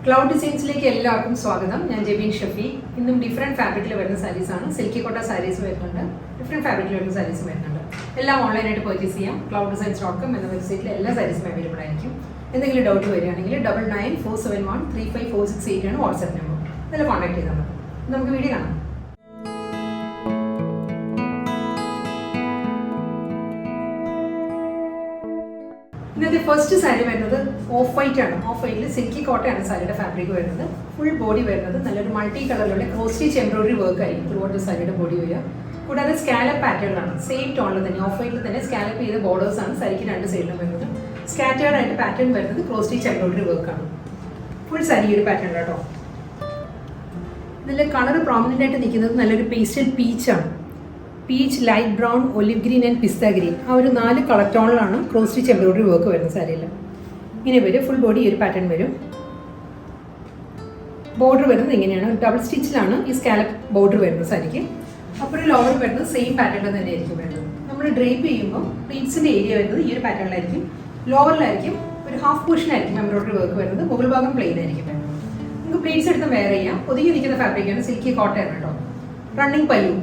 Cloud Designsലേക്ക് എല്ലാവർക്കും സ്വാഗതം. ഞാൻ ജെബിൻ ഷഫി. ഇന്നും ഡിഫറെന്റ് ഫാബ്രിക്കിൽ വരുന്ന സാരീസ് ആണ്. സിൽക്കി കോട്ട സാരീസ് വരുന്നുണ്ട്. ഡിഫറെന്റ് ഫാബ്രിക്കിൽ വരുന്ന സാരീസ് വരുന്നുണ്ട്. എല്ലാം ഓൺലൈനായിട്ട് പർച്ചേസ് ചെയ്യാം. clouddesigns.com എന്ന വെബ്സൈറ്റിൽ എല്ലാ സാരീസും അവൈലബിൾ ആയിരിക്കും. എന്തെങ്കിലും ഡൗട്ട് വരികയാണെങ്കിൽ 9947135468 ആണ് വാട്സ്ആപ്പ് നമ്പർ. അതിൽ കോൺടാക്ട് ചെയ്താൽ മതി. നമുക്ക് വീഡിയോ കാണാം. ഇന്നത്തെ ഫസ്റ്റ് സാരി വരുന്നത് ഓഫ് വൈറ്റ് ആണ്. ഓഫ് വൈറ്റിൽ സിൽക്കി കോട്ടയാണ് സാരിയുടെ ഫാബ്രിക് വരുന്നത്. ഫുൾ ബോഡി വരുന്നത് നല്ലൊരു മൾട്ടി കളറിലുള്ള ക്രോസ് സ്റ്റിച്ച് എംബ്രോയിഡറി വർക്ക് ആയിരിക്കും ത്രൂ ഔട്ട് സാരിയുടെ ബോഡി വരിക. കൂടാതെ സ്കാലപ്പ് പാറ്റേണിലാണ്, സെയിം ടോണിൽ തന്നെ ഓഫ് വൈറ്റിൽ തന്നെ സ്കാലപ്പ് ചെയ്ത ബോർഡേഴ്സ് ആണ് സാരിക്ക് രണ്ട് സൈഡിലും വരുന്നത്. സ്കാറ്റേർഡ് ആയിട്ട് പാറ്റേൺ വരുന്നത് ക്രോസ് സ്റ്റിച്ച് എംബ്രോയിഡറി വർക്കാണ്. ഫുൾ സാരി ഒരു പാറ്റേൺ കേട്ടോ. ഇതിൽ കളർ പ്രോമിനൻ്റ് ആയിട്ട് നിൽക്കുന്നത് നല്ലൊരു പേസ്റ്റൽ പീച്ചാണ്. Peach, light brown, olive green and pista green, ആ ഒരു 4 കളർ ടോണിലാണ് ക്രോസ് സ്റ്റിച്ച് എംബ്രോയിഡറി വർക്ക് വരുന്ന സാരിയിൽ. ഇങ്ങനെ വരും ഫുൾ ബോഡി ഈ ഒരു പാറ്റേൺ വരും. ബോർഡർ വരുന്നത് ഇങ്ങനെയാണ്, ഡബിൾ സ്റ്റിച്ചിലാണ് ഈ സ്കാലപ്പ് ബോർഡർ വരുന്നത് സാരിക്ക്. അപ്പോൾ ഒരു ലോവർ വരുന്നത് സെയിം പാറ്റേണിൽ തന്നെ ആയിരിക്കും വരുന്നത്. നമ്മൾ ഡ്രേപ്പ് ചെയ്യുമ്പോൾ പ്ലീറ്റ്സിൻ്റെ ഏരിയ വരുന്നത് ഈ ഒരു പാറ്റേണിലായിരിക്കും. ലോവറിലായിരിക്കും ഒരു ഹാഫ് പോർഷനായിരിക്കും എംബ്രോയിഡറി വർക്ക് വരുന്നത്. മുകൾ ഭാഗം പ്ലെയിൻ ആയിരിക്കും വരുന്നത്. നമുക്ക് പ്ലീറ്റ്സ് എടുത്ത് വെയർ ചെയ്യാം. ഒതുങ്ങി നിൽക്കുന്ന ഫാബ്രിക്കാണ്, സിൽക്കി കോട്ടയാണ് കേട്ടോ. റണ്ണിങ് പല്ലു,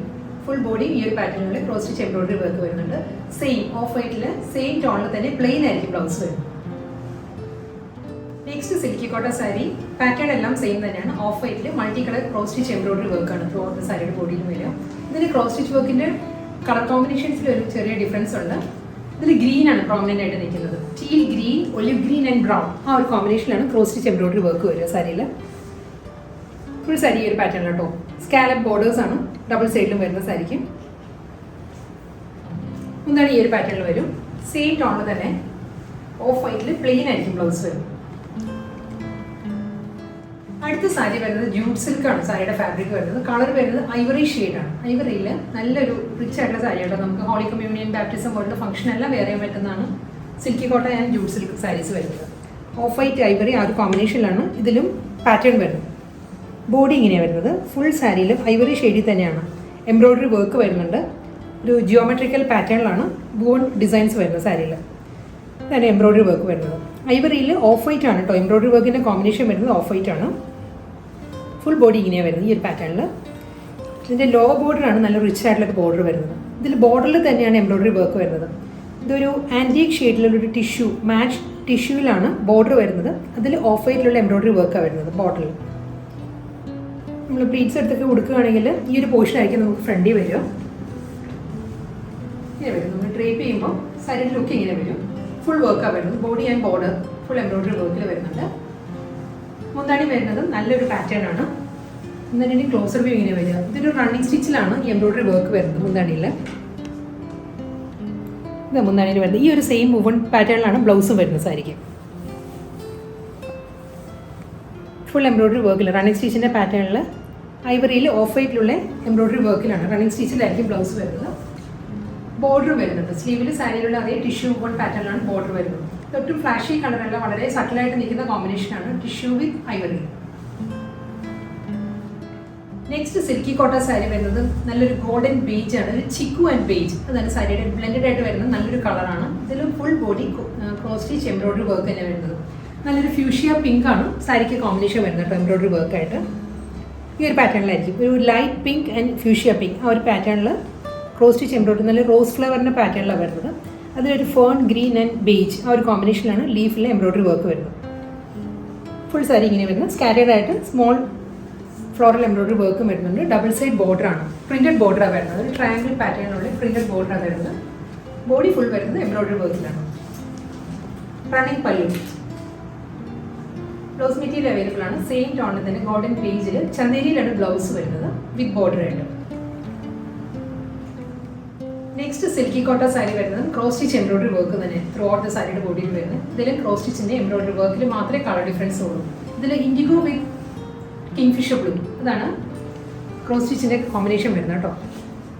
ഫുൾ ബോഡി ഈ ഒരു പാറ്റേണിൽ ക്രോസ് സ്റ്റിച്ച് എംബ്രോയിഡറി വർക്ക് വരുന്നുണ്ട്. സെയിം ഓഫ് വൈറ്റിൽ സെയിം ടോണിൽ തന്നെ പ്ലെയിൻ ആയിരിക്കും ബ്ലൗസ് വരുന്നത്. Next silky Kota sari, pattern എല്ലാം സെയിം തന്നെയാണ്. ഓഫ് വൈറ്റിൽ multi colour cross stitch embroidery വർക്കാണ് ത്രൂ ഔട്ട് സാരിയുടെ ബോഡിയിൽ വരിക. ഇതിന് ക്രോസ് സ്റ്റിച്ച് വർക്കിൻ്റെ കളർ കോമ്പിനേഷൻസിൽ ഒരു ചെറിയ ഡിഫറൻസ് ഉണ്ട്. ഇതിൽ ഗ്രീൻ ആണ് പ്രോമിനൻ്റ് ആയിട്ട് നിൽക്കുന്നത്. Teal green, olive green and brown, ആ ഒരു കോമ്പിനേഷനിലാണ് ക്രോസ് സ്റ്റിച്ച് എംബ്രോയിഡറി വർക്ക് വരിക സാരിയിൽ. ഫുൾ സാരി ഈ ഒരു പാറ്റേൺ കേട്ടോ. സ്കാലപ്പ് ബോർഡേഴ്സ് ആണ് ഡബിൾ സൈഡിലും വരുന്ന സാരിക്ക്. എന്താണ് ഈ ഒരു പാറ്റേണിൽ വരും. സെയിം ടോണിൽ തന്നെ ഓഫ് വൈറ്റിൽ പ്ലെയിൻ ആയിരിക്കും ബ്ലൗസ് വരും. അടുത്ത സാരി വരുന്നത് ജൂട്ട് സിൽക്ക് ആണ് സാരിയുടെ ഫാബ്രിക് വരുന്നത്. കളർ വരുന്നത് ഐവറി ഷെയ്ഡാണ്. ഐവറിയിൽ നല്ലൊരു റിച്ച് ആയിട്ടുള്ള സാരി കേട്ടോ. നമുക്ക് ഹോളി കമ്മ്യൂണിയൻ, ബാപ്റ്റിസം പോലുള്ള ഫംഗ്ഷൻ എല്ലാം വെയർ ചെയ്യാൻ പറ്റുന്നതാണ് സിൽക്കി കോട്ട ആൻഡ് ജൂട്ട് സിൽക്ക് സാരീസ് വരുന്നത്. ഓഫ് വൈറ്റ് ഐവറി ആ ഒരു കോമ്പിനേഷനിലാണ് ഇതിലും പാറ്റേൺ വരുന്നത്. ബോഡി ഇങ്ങനെയാണ് വരുന്നത്. ഫുൾ സാരിയിലും ഐവറി ഷെയ്ഡിൽ തന്നെയാണ് എംബ്രോയിഡറി വർക്ക് വരുന്നുണ്ട്. ഒരു ജിയോമെട്രിക്കൽ പാറ്റേണിലാണ് ബോൺ ഡിസൈൻസ് വരുന്നത് സാരിയിൽ. ഇതാണ് എംബ്രോയിഡറി വർക്ക് വരുന്നത്. ഐവറിയിൽ ഓഫ് വൈറ്റ് ആണ് കേട്ടോ. എംബ്രോയിഡറി വർക്കിൻ്റെ കോമ്പിനേഷൻ വരുന്നത് ഓഫ് വൈറ്റ് ആണ്. ഫുൾ ബോഡി ഇങ്ങനെയാണ് വരുന്നത് ഈ ഒരു പാറ്റേണിൽ. ഇതിൻ്റെ ലോ ബോർഡറാണ് നല്ല റിച്ച് ആയിട്ടുള്ള ബോർഡർ വരുന്നത്. ഇതിൽ ബോർഡറിൽ തന്നെയാണ് എംബ്രോയിഡറി വർക്ക് വരുന്നത്. ഇതൊരു ആൻറ്റീക് ഷെയ്ഡിലുള്ളൊരു ടിഷ്യൂ, മാച്ച് ടിഷ്യൂവിലാണ് ബോർഡർ വരുന്നത്. അതിൽ ഓഫ് വൈറ്റിലുള്ള എംബ്രോയിഡറി വർക്കാണ് വരുന്നത് ബോർഡറിൽ. നമ്മൾ പ്ലീറ്റ്സ് എടുത്തൊക്കെ കൊടുക്കുകയാണെങ്കിൽ ഈ ഒരു പോർഷൻ ആയിരിക്കും നമുക്ക് ഫ്രണ്ടിൽ വരിക. ഇങ്ങനെ വരും. നമ്മൾ ഡ്രേപ്പ് ചെയ്യുമ്പോൾ സാരിയുടെ ലുക്ക് ഇങ്ങനെ വരും. ഫുൾ വർക്കാണ് വരുന്നത്. Body and border full embroidery വർക്കിൽ വരുന്നുണ്ട്. മുന്താണി വരുന്നത് നല്ലൊരു പാറ്റേൺ ആണ്. മുന്താണി ക്ലോസർ വ്യൂ ഇങ്ങനെ വരിക. ഇതൊരു റണ്ണിങ് സ്റ്റിച്ചിലാണ് ഈ എംബ്രോയിഡറി വർക്ക് വരുന്നത് മുന്താണിയിൽ. ഇതാ മുന്താണിയിൽ വരുന്നത്. ഈ ഒരു സെയിം വുവൺ പാറ്റേണിലാണ് ബ്ലൗസും വരുന്നത് സാരിക്ക്. ഫുൾ എംബ്രോയിഡറി വർക്കിൽ റണ്ണിങ് സ്റ്റിച്ചിൻ്റെ പാറ്റേണിൽ ഐവറിയിൽ ഓഫ് വൈറ്റിലുള്ള എംബ്രോയിഡറി വർക്കിലാണ്. റണ്ണിങ് സ്റ്റിച്ചിലായിരിക്കും ബ്ലൗസ് വരുന്നത്. ബോർഡർ വരുന്നുണ്ട് സ്ലീവിൽ സാരിയിലുള്ള അതേ ടിഷ്യൂ വൺ പാറ്റേണിലാണ് ബോർഡർ വരുന്നത്. ഒട്ടും ഫ്ലാഷി കളറല്ല, വളരെ സട്ടിലായിട്ട് നിൽക്കുന്ന കോമ്പിനേഷനാണ് ടിഷ്യൂ വിത്ത് Ivory. Next silky Kota sari വരുന്നത് നല്ലൊരു ഗോൾഡൻ ബേജ് ആണ്. ഒരു ചിക്കു ആൻഡ് ബേജ്, അതാണ് സാരിയുടെ ബ്ലെൻഡഡ് ആയിട്ട് വരുന്നത് നല്ലൊരു കളറാണ്. ഇതിലും full body cross stitch embroidery work തന്നെ വരുന്നത്. നല്ലൊരു ഫ്യൂഷ്യ പിങ്ക് ആണ് സാരിക്ക് കോമ്പിനേഷൻ വരുന്നത് കേട്ടോ. എംബ്രോയിഡറി വർക്കായിട്ട് ഈ ഒരു പാറ്റേണിലായിരിക്കും. ഒരു light pink and fuchsia pink, ആ ഒരു പാറ്റേണിൽ ക്രോസ് സ്റ്റിച്ച് എംബ്രോയിഡറി നല്ല റോസ് ഫ്ലവറിൻ്റെ പാറ്റേണിലാണ് വരുന്നത്. അതിലൊരു ഫേൺ ഗ്രീൻ ആൻഡ് ബേജ്, ആ ഒരു കോമ്പിനേഷനിലാണ് ലീഫിലെ എംബ്രോയിഡറി വർക്ക് വരുന്നത്. ഫുൾ സാരി ഇങ്ങനെ വരുന്നത്. സ്കാറ്റേർഡ് ആയിട്ട് സ്മോൾ ഫ്ലോറൽ എംബ്രോയിഡറി വർക്കും വരുന്നുണ്ട്. ഡബിൾ സൈഡ് ബോർഡറാണ്, പ്രിൻറ്റഡ് ബോർഡറാണ് വരുന്നത്. ഒരു ട്രയാങ്കിൾ പാറ്റേണിലുള്ള പ്രിൻറ്റഡ് ബോർഡറാണ് വരുന്നത്. ബോഡി ഫുൾ വരുന്നത് എംബ്രോയിഡറി വർക്കിലാണ്. റണ്ണിങ് പല്ലു, ബ്ലൗസ് മെറ്റീരിയൽ അവൈലബിൾ ആണ്. സെയിം ടോണിൽ തന്നെ ഗോൾഡൻ പേജിൽ ചന്ദേരിയിലാണ് ബ്ലൗസ് വരുന്നത് വിത്ത് ബോർഡർ ആയിട്ട്. നെക്സ്റ്റ് സിൽക്കി കോട്ട സാരി വരുന്നത് ക്രോസ് സ്റ്റിച്ച് എംബ്രോയിഡറി വർക്ക് തന്നെ ത്രൂ ഔട്ട് ദ സാരിയുടെ ബോഡിയിൽ വരുന്നത്. ഇതിൽ ക്രോസ് സ്റ്റിച്ചിൻ്റെ എംബ്രോയിഡറി വർക്കിൽ മാത്രമേ കളർ ഡിഫറൻസ് ഉള്ളൂ. ഇതിൽ ഇൻഡിഗോ വിത്ത് കിങ്ഫിഷർ ബ്ലൂ, അതാണ് ക്രോസ് സ്റ്റിച്ചിൻ്റെ കോമ്പിനേഷൻ വരുന്നത് കേട്ടോ.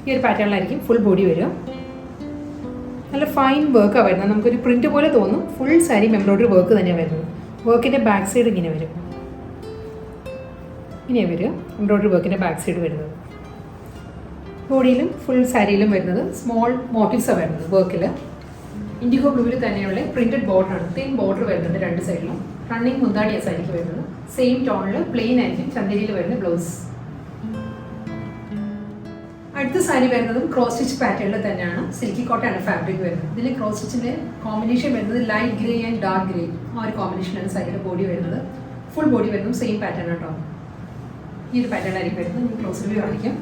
ഈ ഒരു പാറ്റേണിലായിരിക്കും ഫുൾ ബോഡി വരിക. നല്ല ഫൈൻ വർക്കാണ് വരുന്നത്. നമുക്കൊരു പ്രിൻറ്റ് പോലെ തോന്നും. ഫുൾ സാരി എംബ്രോയിഡറി വർക്ക് തന്നെയാണ് വരുന്നത്. വർക്കിൻ്റെ ബാക്ക് സൈഡ് ഇങ്ങനെ വരും. ഇങ്ങനെ വരിക എംബ്രോയിഡറി വർക്കിൻ്റെ ബാക്ക് സൈഡ് വരുന്നത്. ബോഡിയിലും ഫുൾ സാരിയിലും വരുന്നത് സ്മോൾ മോട്ടീവ്സാണ് വരുന്നത് വർക്കിൽ. ഇൻഡിഗോ ബ്ലൂവിൽ തന്നെയുള്ള പ്രിൻറ്റഡ് ബോർഡറാണ്. തിൻ ബോർഡർ വരുന്നുണ്ട് രണ്ട് സൈഡിലും. റണ്ണിങ് മുന്താണിയാണ് സാരിക്ക് വരുന്നത്. സെയിം ടോണിൽ പ്ലെയിൻ ആയിരിക്കും ചന്തേരിയിൽ വരുന്ന ബ്ലൗസ്. അടുത്ത സാരി വരുന്നതും ക്രോസ് സ്റ്റിച്ച് പാറ്റേണിൽ തന്നെയാണ്. സിൽക്കി കോട്ടയാണ് ഫാബ്രിക് വരുന്നത്. ഇതിൽ ക്രോസ് സ്റ്റിച്ചിൻ്റെ കോമ്പിനേഷൻ വരുന്നത് light grey and dark grey, ആ ഒരു കോമ്പിനേഷനാണ് സാരിയുടെ ബോഡി വരുന്നത്. ഫുൾ ബോഡി വരുന്നതും സെയിം പാറ്റേൺ കേട്ടോ. ഈ ഒരു പാറ്റേൺ ആയിരിക്കും വരുന്നത്. ക്ലോസ് റിവ്യൂ കാണിക്കാം.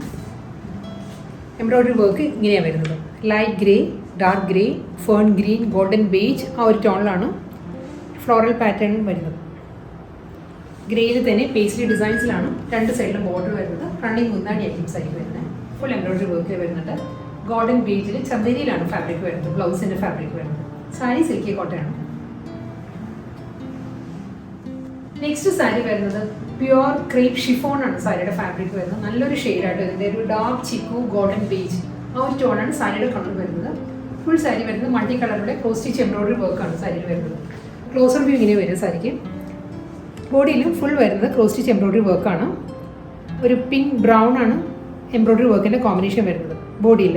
എംബ്രോയിഡറി വർക്ക് ഇങ്ങനെയാണ് വരുന്നത്. Light grey, dark grey, fern green, golden beige, ആ ഒരു ടോണിലാണ് ഫ്ലോറൽ പാറ്റേൺ വരുന്നത്. ഗ്രേയിൽ തന്നെ പേസ്ലി ഡിസൈൻസിലാണ് രണ്ട് സൈഡിലും ബോർഡർ വരുന്നത്. റണ്ണിങ് മുന്താണിയായിരിക്കും സാരി വരുന്നത്. ഫുൾ എംബ്രോയിഡറി വർക്ക് വരുന്നുണ്ട്. ഗോൾഡൻ ബേജിൽ ചന്തേരിയിലാണ് ഫാബ്രിക് വരുന്നത്. ബ്ലൗസിൻ്റെ ഫാബ്രിക് വരുന്നത്. സാരി സിൽക്കി കോട്ടയാണ്. നെക്സ്റ്റ് സാരി വരുന്നത് പ്യുവർ ക്രേപ്പ് ഷിഫോൺ ആണ് സാരിയുടെ ഫാബ്രിക് വരുന്നത്. നല്ലൊരു ഷെയ്ഡായിട്ട് ഇതിൻ്റെ ഒരു ഡാർക്ക് ചിക്കു ഗോൾഡൻ ബേജ്, ആ ഒരു ടോണാണ് സാരിയുടെ കളർ വരുന്നത്. ഫുൾ സാരി വരുന്നത് മൾട്ടി കളറിലെ ക്രോസ് സ്റ്റിച്ച് എംബ്രോയിഡറി വർക്കാണ് സാരിയിൽ വരുന്നത്. ക്ലോസർ വ്യൂ ഇങ്ങനെ വരും സാരിക്ക്. ബോഡിയിലും ഫുൾ വരുന്നത് ക്രോസ് സ്റ്റിച്ച് എംബ്രോയിഡറി വർക്കാണ്. ഒരു പിങ്ക് ബ്രൗൺ ആണ് എംബ്രോയിഡറി വർക്കിൻ്റെ കോമ്പിനേഷൻ വരുന്നത്. ബോഡിയിൽ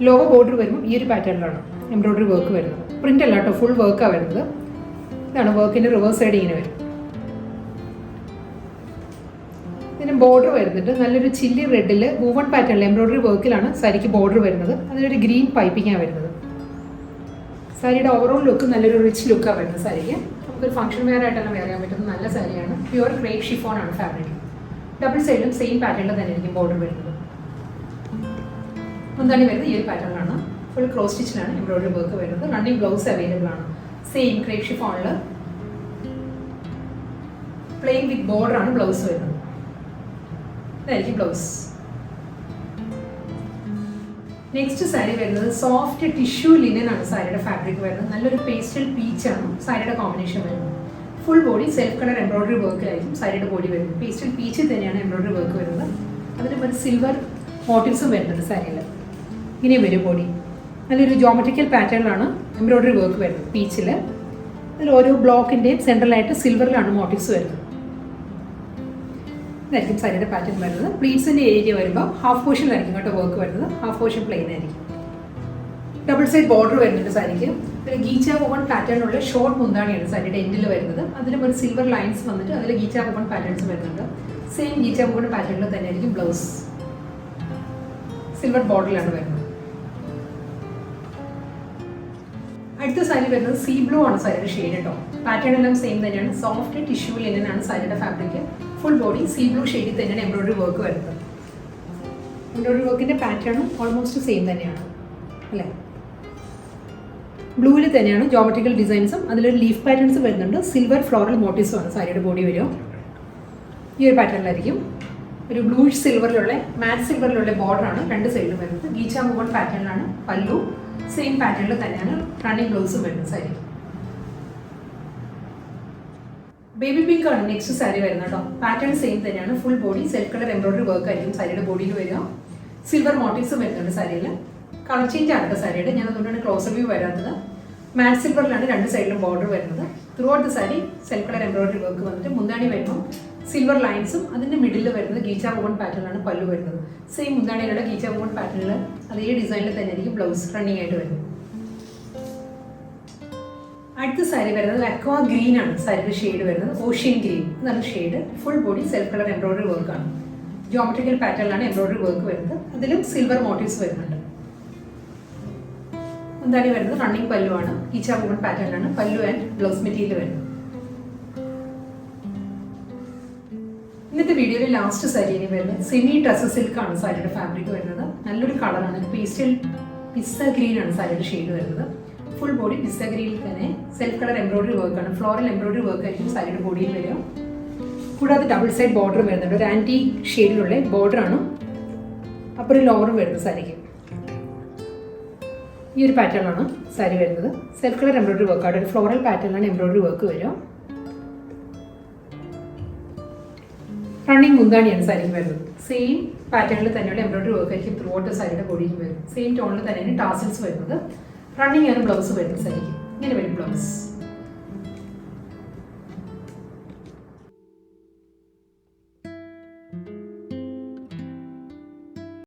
ലോവർ ബോർഡർ വരുമ്പോൾ ഈ ഒരു പാറ്റേണിലാണ് എംബ്രോയിഡറി വർക്ക് വരുന്നത്. പ്രിൻ്റ് അല്ല കേട്ടോ, ഫുൾ വർക്കാണ് വരുന്നത്. ഇതാണ് വർക്കിൻ്റെ റിവേഴ്സ് സൈഡ് ഇങ്ങനെ വരും. ഇതിന് ബോർഡർ വരുന്നുണ്ട് നല്ലൊരു ചില്ലി റെഡിൽ വൂവൺ പാറ്റേണിൽ എംബ്രോയിഡറി വർക്കിലാണ് സാരിക്ക് ബോർഡർ വരുന്നത്. അതിലൊരു ഗ്രീൻ പൈപ്പിങ്ങാണ് വരുന്നത്. സാരിയുടെ ഓവറോൾ ലുക്ക് നല്ലൊരു റിച്ച് ലുക്കാണ് വരുന്നത് സാരിക്ക്. നമുക്കൊരു ഫംഗ്ഷൻ വെയർ ആയിട്ടെല്ലാം വെയർ ചെയ്യാൻ പറ്റുന്ന നല്ല സാരിയാണ്. പ്യുവർ ക്രേപ്പ് ഷിഫോൺ ആണ് ഫാബ്രിക്. ഡബിൾ സൈഡിലും സെയിം പാറ്റേണിൽ തന്നെ ആയിരിക്കും ബോർഡർ വരുന്നത്. മുന്താണി വരുന്നത് ഈ ഒരു പാറ്റേണിലാണ്. ഫുൾ ക്രോസ് സ്റ്റിച്ചിലാണ് എംബ്രോയിഡറി വർക്ക് വരുന്നത്. റണ്ണിങ് ബ്ലൗസ് അവൈലബിൾ ആണ്. സെയിം ക്രേപ്പ് ഷിഫോണിൽ പ്ലെയിൻ വിത്ത് ബോർഡർ ആണ് ബ്ലൗസ് വരുന്നത്. ഇതായിരിക്കും ബ്ലൗസ്. നെക്സ്റ്റ് സാരി വരുന്നത് സോഫ്റ്റ് ടിഷ്യൂ ലിനൻ ആണ് സാരിയുടെ ഫാബ്രിക് വരുന്നത്. നല്ലൊരു പേസ്റ്റൽ പീച്ചാണ് സാരിയുടെ കോമ്പിനേഷൻ വരുന്നത്. Full body self colour embroidery വർക്കിലായിരിക്കും സാരിയുടെ ബോഡി വരുന്നത്. പേസ്റ്റൽ പീച്ചിൽ തന്നെയാണ് എംബ്രോയിഡറി വർക്ക് വരുന്നത്. അതിന് ഒരു സിൽവർ മോട്ടീവ്സും വരുന്നുണ്ട് സാരിയിൽ. ഇങ്ങനെ വരും ബോഡി. നല്ലൊരു ജോമെട്രിക്കൽ പാറ്റേണിലാണ് എംബ്രോയിഡറി വർക്ക് വരുന്നത് പീച്ചിൽ. അതിൽ ഓരോ ബ്ലോക്കിൻ്റെയും സെൻട്രലായിട്ട് സിൽവറിലാണ് മോട്ടീവ്സ് വരുന്നത്. ഇതായിരിക്കും സാരിയുടെ പാറ്റേൺ വരുന്നത്. പ്ലീറ്റ്സിൻ്റെ ഏരിയ വരുമ്പോൾ ഹാഫ് പോർഷനിലായിരിക്കും കേട്ടോ വർക്ക് വരുന്നത്. ഹാഫ് പോർഷൻ പ്ലെയിൻ ആയിരിക്കും. ഡബിൾ സൈഡ് ബോർഡർ വരുന്നുണ്ട് സാരിക്ക്. പിന്നെ ഗീച്ച വോവൺ പാറ്റേണുള്ള ഷോർട്ട് മുന്താണിയാണ് സാരിയുടെ എൻഡിൽ വരുന്നത്. അതിലും ഒരു സിൽവർ ലൈൻസ് വന്നിട്ട് അതിൽ ഗീച്ച വോവൺ പാറ്റേൺസ് വരുന്നുണ്ട്. സെയിം ഗീച്ച വോവൺ പാറ്റേണിൽ തന്നെ ആയിരിക്കും ബ്ലൗസ്. സിൽവർ ബോർഡറിലാണ് വരുന്നത്. അടുത്ത സാരി വരുന്നത് സീ ബ്ലൂ ആണ് സാരിയുടെ ഷെയ്ഡ് കേട്ടോ. പാറ്റേൺ എല്ലാം സെയിം തന്നെയാണ്. സോഫ്റ്റ് ടിഷ്യൂ ലിനൻ ആണ് സാരിയുടെ fabric. Full body see blue ഷെയ്ഡിൽ തന്നെയാണ് എംബ്രോയിഡറി വർക്ക് വരുന്നത്. എംബ്രോയിഡറി വർക്കിൻ്റെ പാറ്റേണും ഓൾമോസ്റ്റ് സെയിം തന്നെയാണ് അല്ലേ. ബ്ലൂവിൽ തന്നെയാണ് ജോമെട്രിക്കൽ ഡിസൈൻസും അതിലൊരു ലീഫ് പാറ്റേൺസ് വരുന്നുണ്ട്. സിൽവർ ഫ്ലോറൽ മോട്ടീവ്സും ആണ് സാരിയുടെ ബോഡി വരിക. ഈ ഒരു പാറ്റേണിലായിരിക്കും. ഒരു ബ്ലൂഷ് സിൽവറിലുള്ള മാറ്റ് സിൽവറിലുള്ള ബോർഡറാണ് രണ്ട് സൈഡിലും വരുന്നത്. ഗീച്ച മൂവൺ പാറ്റേണിലാണ് പല്ലു. സെയിം പാറ്റേണിൽ തന്നെയാണ് റണ്ണിങ് ബ്ലൗസും വരുന്നത് സാരി. ബേബി പിങ്ക് ആണ് നെക്സ്റ്റ് സാരി വരുന്നത് കേട്ടോ. പാറ്റേൺ സെയിം തന്നെയാണ്. Full body self colour embroidery work ആയിരിക്കും സാരിയുടെ ബോഡിയിൽ വരിക. സിൽവർ മോട്ടീവ്സും വരുന്നുണ്ട് സാരിയിൽ. കളർ ചേഞ്ച് ആണ് സാരിയുടെ. ഞാൻ അതുകൊണ്ടാണ് ക്ലോസർ വ്യൂ വരാത്തത്. മാറ്റ് സിൽവറിലാണ് രണ്ട് സൈഡിലും ബോർഡർ വരുന്നത്. Through out the sari self colour embroidery work വന്നിട്ട് മുന്താണി വരുമ്പോൾ സിൽവർ ലൈൻസും അതിൻ്റെ മിഡിൽ വരുന്നത് ഗീച്ച വോവൺ പാറ്റേണിലാണ് പല്ലു വരുന്നത്. സെയിം മുന്താണിയിലുള്ള ഗീച്ച വോവൺ പാറ്റേണിൽ അതേ ഡിസൈനിൽ തന്നെ ആയിരിക്കും ബ്ലൗസ് റണ്ണിങ് ആയിട്ട് വരുന്നത്. അടുത്ത സാരി വരുന്നത് അക്വാ ഗ്രീൻ ആണ് സാരിയുടെ ഷെയ്ഡ് വരുന്നത്. ഓഷ്യൻ ഗ്രീൻ എന്നാണ് shade. Full body self colour embroidery വർക്കാണ്. ജോമെട്രിക്കൽ പാറ്റേണിലാണ് എംബ്രോയിഡറി വർക്ക് വരുന്നത്. അതിലും സിൽവർ മോട്ടീവ്സ് വരുന്നുണ്ട്. മുന്താണി വരുന്നത് റണ്ണിങ് പല്ലു ആണ്. ഗീച്ച വോവൺ പാറ്റേണിലാണ് പല്ലു ആൻഡ് ബ്ലൗസ് മെറ്റീരിയൽ വരുന്നത്. ഇന്നത്തെ വീഡിയോയിൽ ലാസ്റ്റ് സാരി വരുന്നത് സെമി ടസർ സിൽക്ക് ആണ് സാരിയുടെ ഫാബ്രിക് വരുന്നത്. നല്ലൊരു കളറാണ്. പേസ്റ്റൽ പിസ്സ ഗ്രീൻ ആണ് സാരിയുടെ ഷെയ്ഡ് വരുന്നത്. ഫുൾ ബോഡി പിസ്സ ഗ്രീനിൽ തന്നെ സെൽഫ് കളർ എംബ്രോയിഡറി വർക്കാണ്. ഫ്ലോറൽ എംബ്രോയിഡറി വർക്ക് ആയിരിക്കും സാരിയുടെ ബോഡിയിൽ വരിക. കൂടാതെ ഡബിൾ സൈഡ് ബോർഡർ വരുന്നുണ്ട്. ഒരു ആൻറ്റി ഷെയ്ഡിലുള്ള ബോർഡറാണ് അപ്പറും ലോവറും വരുന്നത് സാരിക്ക്. ഈ ഒരു പാറ്റേണാണ് സാരി വരുന്നത്. സെൽഫ് കളർ എംബ്രോയിഡറി വർക്കാണ്. ഒരു ഫ്ലോറൽ പാറ്റേണിലാണ് എംബ്രോയിഡറി വർക്ക് വരിക. റണ്ണിങ് മുന്താണിയാണ് സാരിക്ക് വരുന്നത്. സെയിം പാറ്റേണിൽ തന്നെയുള്ള എംബ്രോയിഡറി വർക്ക് ആയിരിക്കും ത്രൂ ഔട്ട് സാരിയുടെ ബോഡിയിൽ വരും. സെയിം ടോണിൽ തന്നെയാണ് ടാസൽസ് വരുന്നത്. റണ്ണിങ് ആണ് ബ്ലൗസ് വരുന്നത് സാരിക്ക്. ഇങ്ങനെ വരും ബ്ലൗസ്.